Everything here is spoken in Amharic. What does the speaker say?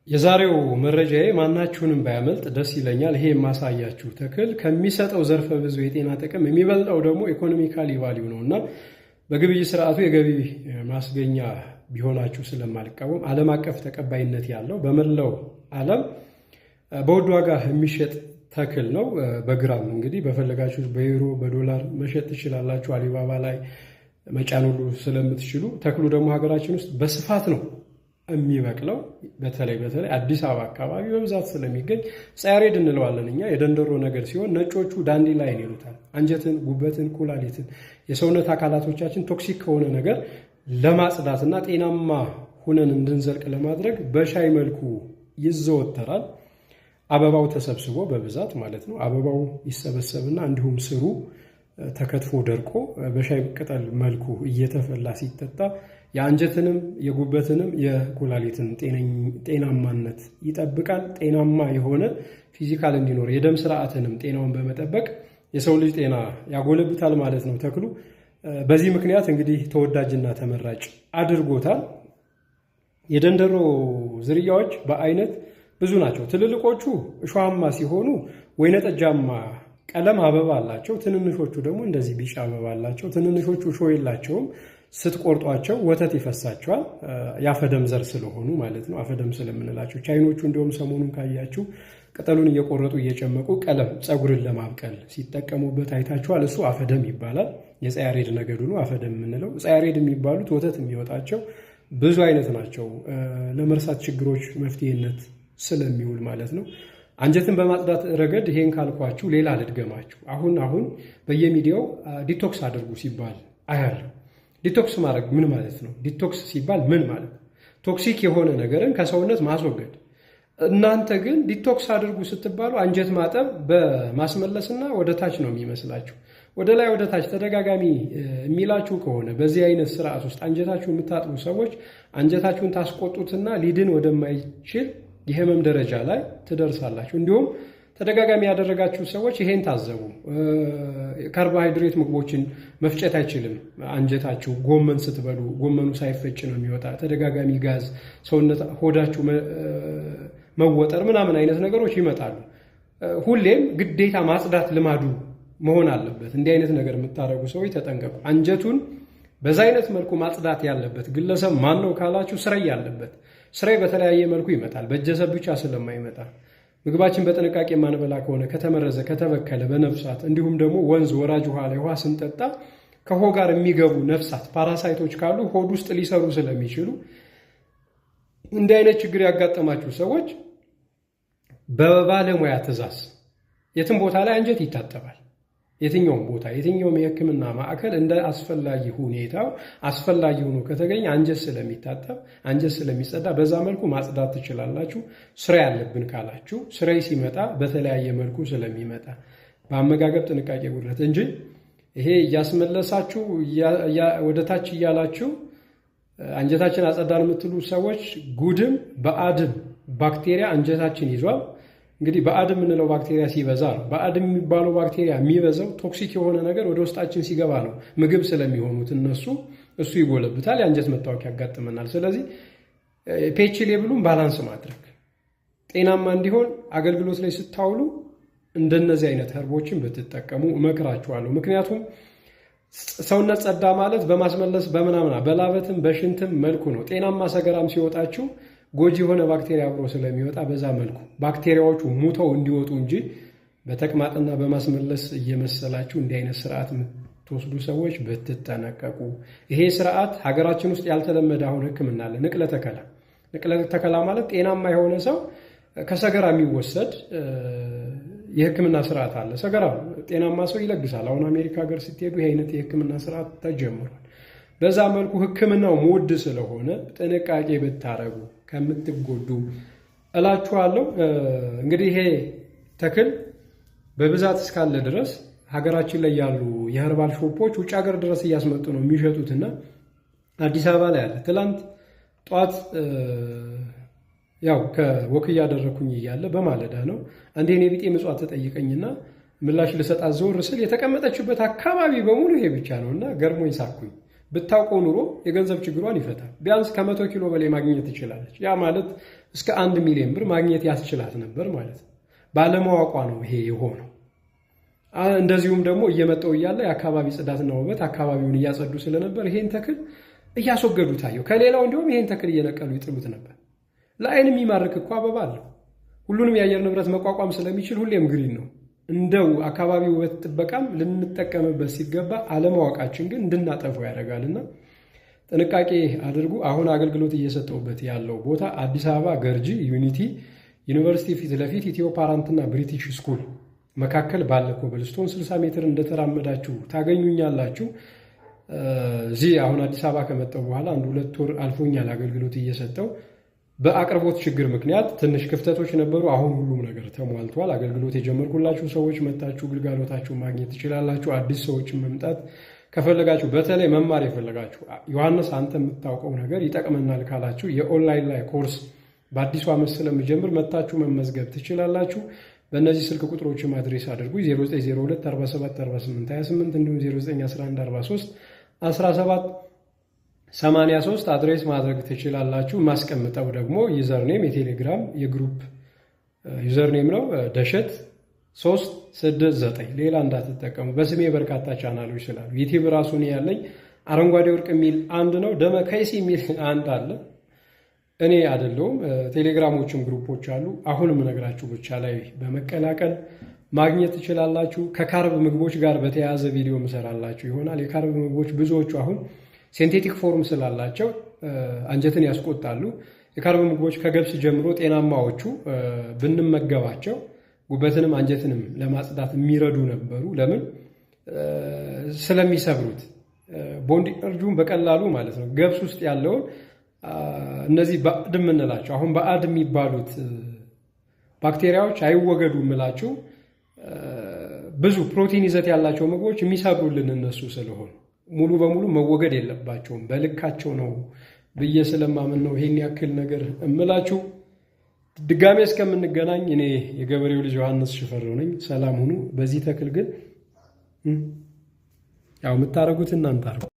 የዛሬው መረጃዬ ማናችሁንም ባያመልጥ ደስ ይለኛል። ይሄ የማሳያችሁ ተክል ከሚሰጠው ዘርፈ ብዙ የጤና ጥቅም የሚበልጠው ደግሞ ኢኮኖሚካሊ ቫልዩ ነው እና በግብይት ስርዓቱ የገቢ ማስገኛ ቢሆናችሁ ስለማልቃወም ዓለም አቀፍ ተቀባይነት ያለው በመላው ዓለም በውድ ዋጋ የሚሸጥ ተክል ነው። በግራም እንግዲህ በፈለጋችሁ በዩሮ በዶላር መሸጥ ትችላላችሁ። አሊባባ ላይ መጫን ሁሉ ስለምትችሉ ተክሉ ደግሞ ሀገራችን ውስጥ በስፋት ነው የሚበቅለው። በተለይ አዲስ አበባ አካባቢ በብዛት ስለሚገኝ ጻያሬድ እንለዋለን እኛ። የደንደሮ ነገር ሲሆን ነጮቹ ዳንዲላይን ይሉታል። አንጀትን፣ ጉበትን፣ ኩላሊትን የሰውነት አካላቶቻችን ቶክሲክ ከሆነ ነገር ለማጽዳትና ጤናማ ሁነን እንድንዘልቅ ለማድረግ በሻይ መልኩ ይዘወተራል። አበባው ተሰብስቦ በብዛት ማለት ነው። አበባው ይሰበሰብና እንዲሁም ስሩ ተከትፎ ደርቆ በሻይ ቅጠል መልኩ እየተፈላ ሲጠጣ የአንጀትንም የጉበትንም የኩላሊትን ጤናማነት ይጠብቃል። ጤናማ የሆነ ፊዚካል እንዲኖር የደም ስርዓትንም ጤናውን በመጠበቅ የሰው ልጅ ጤና ያጎለብታል ማለት ነው ተክሉ። በዚህ ምክንያት እንግዲህ ተወዳጅና ተመራጭ አድርጎታል። የደንደሮ ዝርያዎች በአይነት ብዙ ናቸው። ትልልቆቹ እሾሃማ ሲሆኑ ወይነጠጃማ ቀለም አበባ አላቸው። ትንንሾቹ ደግሞ እንደዚህ ቢጫ አበባ አላቸው። ትንንሾቹ እሾህ የላቸውም። ስትቆርጧቸው ወተት ይፈሳቸዋል። የአፈደም ዘር ስለሆኑ ማለት ነው። አፈደም ስለምንላቸው ቻይኖቹ እንዲሁም ሰሞኑን ካያችሁ ቅጠሉን እየቆረጡ እየጨመቁ ቀለም ፀጉርን ለማብቀል ሲጠቀሙበት አይታችኋል። እሱ አፈደም ይባላል። የጻያሬድ ነገዱ ነው አፈደም የምንለው። ጻያሬድ የሚባሉት ወተት የሚወጣቸው ብዙ አይነት ናቸው። ለመርሳት ችግሮች መፍትሄነት ስለሚውል ማለት ነው። አንጀትን በማጽዳት ረገድ ይሄን ካልኳችሁ ሌላ ልድገማችሁ። አሁን በየሚዲያው ዲቶክስ አድርጉ ሲባል አያለሁ። ዲቶክስ ማድረግ ምን ማለት ነው? ዲቶክስ ሲባል ምን ማለት ነው? ቶክሲክ የሆነ ነገርን ከሰውነት ማስወገድ። እናንተ ግን ዲቶክስ አድርጉ ስትባሉ አንጀት ማጠብ በማስመለስና ወደ ታች ነው የሚመስላችሁ። ወደ ላይ ወደ ታች ተደጋጋሚ የሚላችሁ ከሆነ በዚህ አይነት ስርዓት ውስጥ አንጀታችሁ የምታጥቡ ሰዎች አንጀታችሁን ታስቆጡትና ሊድን ወደማይችል የህመም ደረጃ ላይ ትደርሳላችሁ። እንዲሁም ተደጋጋሚ ያደረጋችሁ ሰዎች ይሄን ታዘቡ። ካርቦሃይድሬት ምግቦችን መፍጨት አይችልም አንጀታችሁ። ጎመን ስትበሉ ጎመኑ ሳይፈጭ ነው የሚወጣ። ተደጋጋሚ ጋዝ፣ ሰውነት ሆዳችሁ መወጠር ምናምን አይነት ነገሮች ይመጣሉ። ሁሌም ግዴታ ማጽዳት ልማዱ መሆን አለበት። እንዲህ አይነት ነገር የምታደርጉ ሰዎች ተጠንቀቁ። አንጀቱን በዛ አይነት መልኩ ማጽዳት ያለበት ግለሰብ ማን ነው ካላችሁ ስራይ ያለበት። ስራይ በተለያየ መልኩ ይመጣል። በእጀሰብ ብቻ ስለማይመጣ ምግባችን በጥንቃቄ የማንበላ ከሆነ ከተመረዘ ከተበከለ በነፍሳት እንዲሁም ደግሞ ወንዝ ወራጅ ውሃ ላይ ውሃ ስንጠጣ ከሆድ ጋር የሚገቡ ነፍሳት ፓራሳይቶች ካሉ ሆድ ውስጥ ሊሰሩ ስለሚችሉ እንዲህ አይነት ችግር ያጋጠማችሁ ሰዎች በባለሙያ ትዕዛዝ የትም ቦታ ላይ አንጀት ይታጠባል። የትኛውም ቦታ የትኛውም የሕክምና ማዕከል እንደ አስፈላጊ ሁኔታው አስፈላጊ ሆኖ ከተገኘ አንጀት ስለሚታጠብ አንጀት ስለሚጸዳ በዛ መልኩ ማጽዳት ትችላላችሁ። ስራ ያለብን ካላችሁ ስራይ ሲመጣ በተለያየ መልኩ ስለሚመጣ በአመጋገብ ጥንቃቄ ጉድለት እንጂ ይሄ እያስመለሳችሁ ወደ ታች እያላችሁ አንጀታችን አጸዳን የምትሉ ሰዎች ጉድም በአድም ባክቴሪያ አንጀታችን ይዟል። እንግዲህ በአድ የምንለው ባክቴሪያ ሲበዛ ነው። በአድ የሚባለው ባክቴሪያ የሚበዛው ቶክሲክ የሆነ ነገር ወደ ውስጣችን ሲገባ ነው። ምግብ ስለሚሆኑት እሱ ይጎለብታል፣ የአንጀት መታወክ ያጋጥመናል። ስለዚህ ፒኤች ሌብሉን ባላንስ ማድረግ ጤናማ እንዲሆን አገልግሎት ላይ ስታውሉ እንደነዚህ አይነት ህርቦችን ብትጠቀሙ እመክራችኋለሁ። ምክንያቱም ሰውነት ጸዳ ማለት በማስመለስ በምናምና በላበትም በሽንትም መልኩ ነው። ጤናማ ሰገራም ሲወጣችሁ ጎጂ የሆነ ባክቴሪያ አብሮ ስለሚወጣ በዛ መልኩ ባክቴሪያዎቹ ሙተው እንዲወጡ እንጂ በተቅማጥና በማስመለስ እየመሰላችሁ እንዲህ አይነት ስርዓት የምትወስዱ ሰዎች ብትጠነቀቁ። ይሄ ስርዓት ሀገራችን ውስጥ ያልተለመደ አሁን ህክምና አለ። ንቅለ ተከላ። ንቅለ ተከላ ማለት ጤናማ የሆነ ሰው ከሰገራ የሚወሰድ የህክምና ስርዓት አለ። ሰገራ ጤናማ ሰው ይለግሳል። አሁን አሜሪካ ሀገር ስትሄዱ ይህ አይነት የህክምና ስርዓት ተጀምሯል። በዛ መልኩ ህክምናው ውድ ስለሆነ ጥንቃቄ ብታረጉ ከምትጎዱ እላችኋለሁ። እንግዲህ ይሄ ተክል በብዛት እስካለ ድረስ ሀገራችን ላይ ያሉ የህርባል ሾፖች ውጭ ሀገር ድረስ እያስመጡ ነው የሚሸጡትና አዲስ አበባ ላይ አለ። ትላንት ጠዋት ያው ከወክ እያደረኩኝ እያለ በማለዳ ነው አንዴ እኔ ቢጤ ምጽዋት ተጠይቀኝና ምላሽ ልሰጣት ዘወር ስል የተቀመጠችበት አካባቢ በሙሉ ይሄ ብቻ ነውና ገርሞኝ ሳኩኝ። ብታውቀው ኑሮ የገንዘብ ችግሯን ይፈታል። ቢያንስ ከ100 ኪሎ በላይ ማግኘት ትችላለች። ያ ማለት እስከ 1 ሚሊዮን ብር ማግኘት ያስችላት ነበር ማለት ነው። ባለማወቋ ነው ይሄ የሆነው። እንደዚሁም ደግሞ እየመጣው እያለ የአካባቢ ጽዳትና ውበት አካባቢውን እያጸዱ ስለነበር ይሄን ተክል እያስወገዱ ታየው። ከሌላው እንዲሁም ይሄን ተክል እየነቀሉ ይጥሉት ነበር። ለአይን የሚማርክ እኮ አበባ አለው። ሁሉንም የአየር ንብረት መቋቋም ስለሚችል ሁሌም ግሪን ነው። እንደው አካባቢ ውበት ጥበቃም ልንጠቀምበት ሲገባ አለማወቃችን ግን እንድናጠፈው ያደርጋልና ጥንቃቄ አድርጉ። አሁን አገልግሎት እየሰጠውበት ያለው ቦታ አዲስ አበባ ገርጂ ዩኒቲ ዩኒቨርሲቲ ፊት ለፊት ኢትዮ ፓራንትና ብሪቲሽ ስኩል መካከል ባለ ኮብልስቶን 60 ሜትር እንደተራመዳችሁ ታገኙኛላችሁ። እዚህ አሁን አዲስ አበባ ከመጣሁ በኋላ 1-2 ወር አልፎኛል አገልግሎት እየሰጠው። በአቅርቦት ችግር ምክንያት ትንሽ ክፍተቶች ነበሩ። አሁን ሁሉም ነገር ተሟልቷል። አገልግሎት የጀመርኩላችሁ ሰዎች መጣችሁ ግልጋሎታችሁ ማግኘት ትችላላችሁ። አዲስ ሰዎች መምጣት ከፈለጋችሁ፣ በተለይ መማር የፈለጋችሁ ዮሐንስ አንተ የምታውቀው ነገር ይጠቅመናል ካላችሁ የኦንላይን ላይ ኮርስ በአዲሱ ዓመት ስለሚጀምር መጣችሁ መመዝገብ ትችላላችሁ። በእነዚህ ስልክ ቁጥሮችም አድሬስ አድርጉ 0902 47 48 28 እንዲሁም 0911 43 17 83 አድሬስ ማድረግ ትችላላችሁ። ማስቀምጠው ደግሞ ዩዘርኔም የቴሌግራም የግሩፕ ዩዘርኔም ነው ደሸት 369 ሌላ እንዳትጠቀሙ። በስሜ በርካታ ቻናሎች ስላሉ ዩቲዩብ ራሱን ያለኝ አረንጓዴ ወርቅ የሚል አንድ ነው፣ ደመ ከይሲ የሚል አንድ አለ። እኔ አይደለሁም። ቴሌግራሞችም ግሩፖች አሉ። አሁንም ነገራችሁ ብቻ ላይ በመቀላቀል ማግኘት ትችላላችሁ። ከካርብ ምግቦች ጋር በተያያዘ ቪዲዮ ምሰራላችሁ ይሆናል። የካርብ ምግቦች ብዙዎቹ አሁን ሴንቴቲክ ፎርም ስላላቸው አንጀትን ያስቆጣሉ። የካርብ ምግቦች ከገብስ ጀምሮ ጤናማዎቹ ብንመገባቸው ጉበትንም አንጀትንም ለማጽዳት የሚረዱ ነበሩ። ለምን? ስለሚሰብሩት ቦንድ ኢነርጂውን በቀላሉ ማለት ነው። ገብስ ውስጥ ያለውን እነዚህ ባዕድ የምንላቸው አሁን ባዕድ የሚባሉት ባክቴሪያዎች አይወገዱ የምላቸው ብዙ ፕሮቲን ይዘት ያላቸው ምግቦች የሚሰብሩልን እነሱ ስለሆኑ ሙሉ በሙሉ መወገድ የለባቸውም። በልካቸው ነው ብዬ ስለማምን ነው ይሄን ያክል ነገር እምላችሁ። ድጋሜ እስከምንገናኝ እኔ የገበሬው ልጅ ዮሐንስ ሽፈራው ነኝ። ሰላም ሁኑ። በዚህ ተክል ግን ያው የምታረጉት እናንተ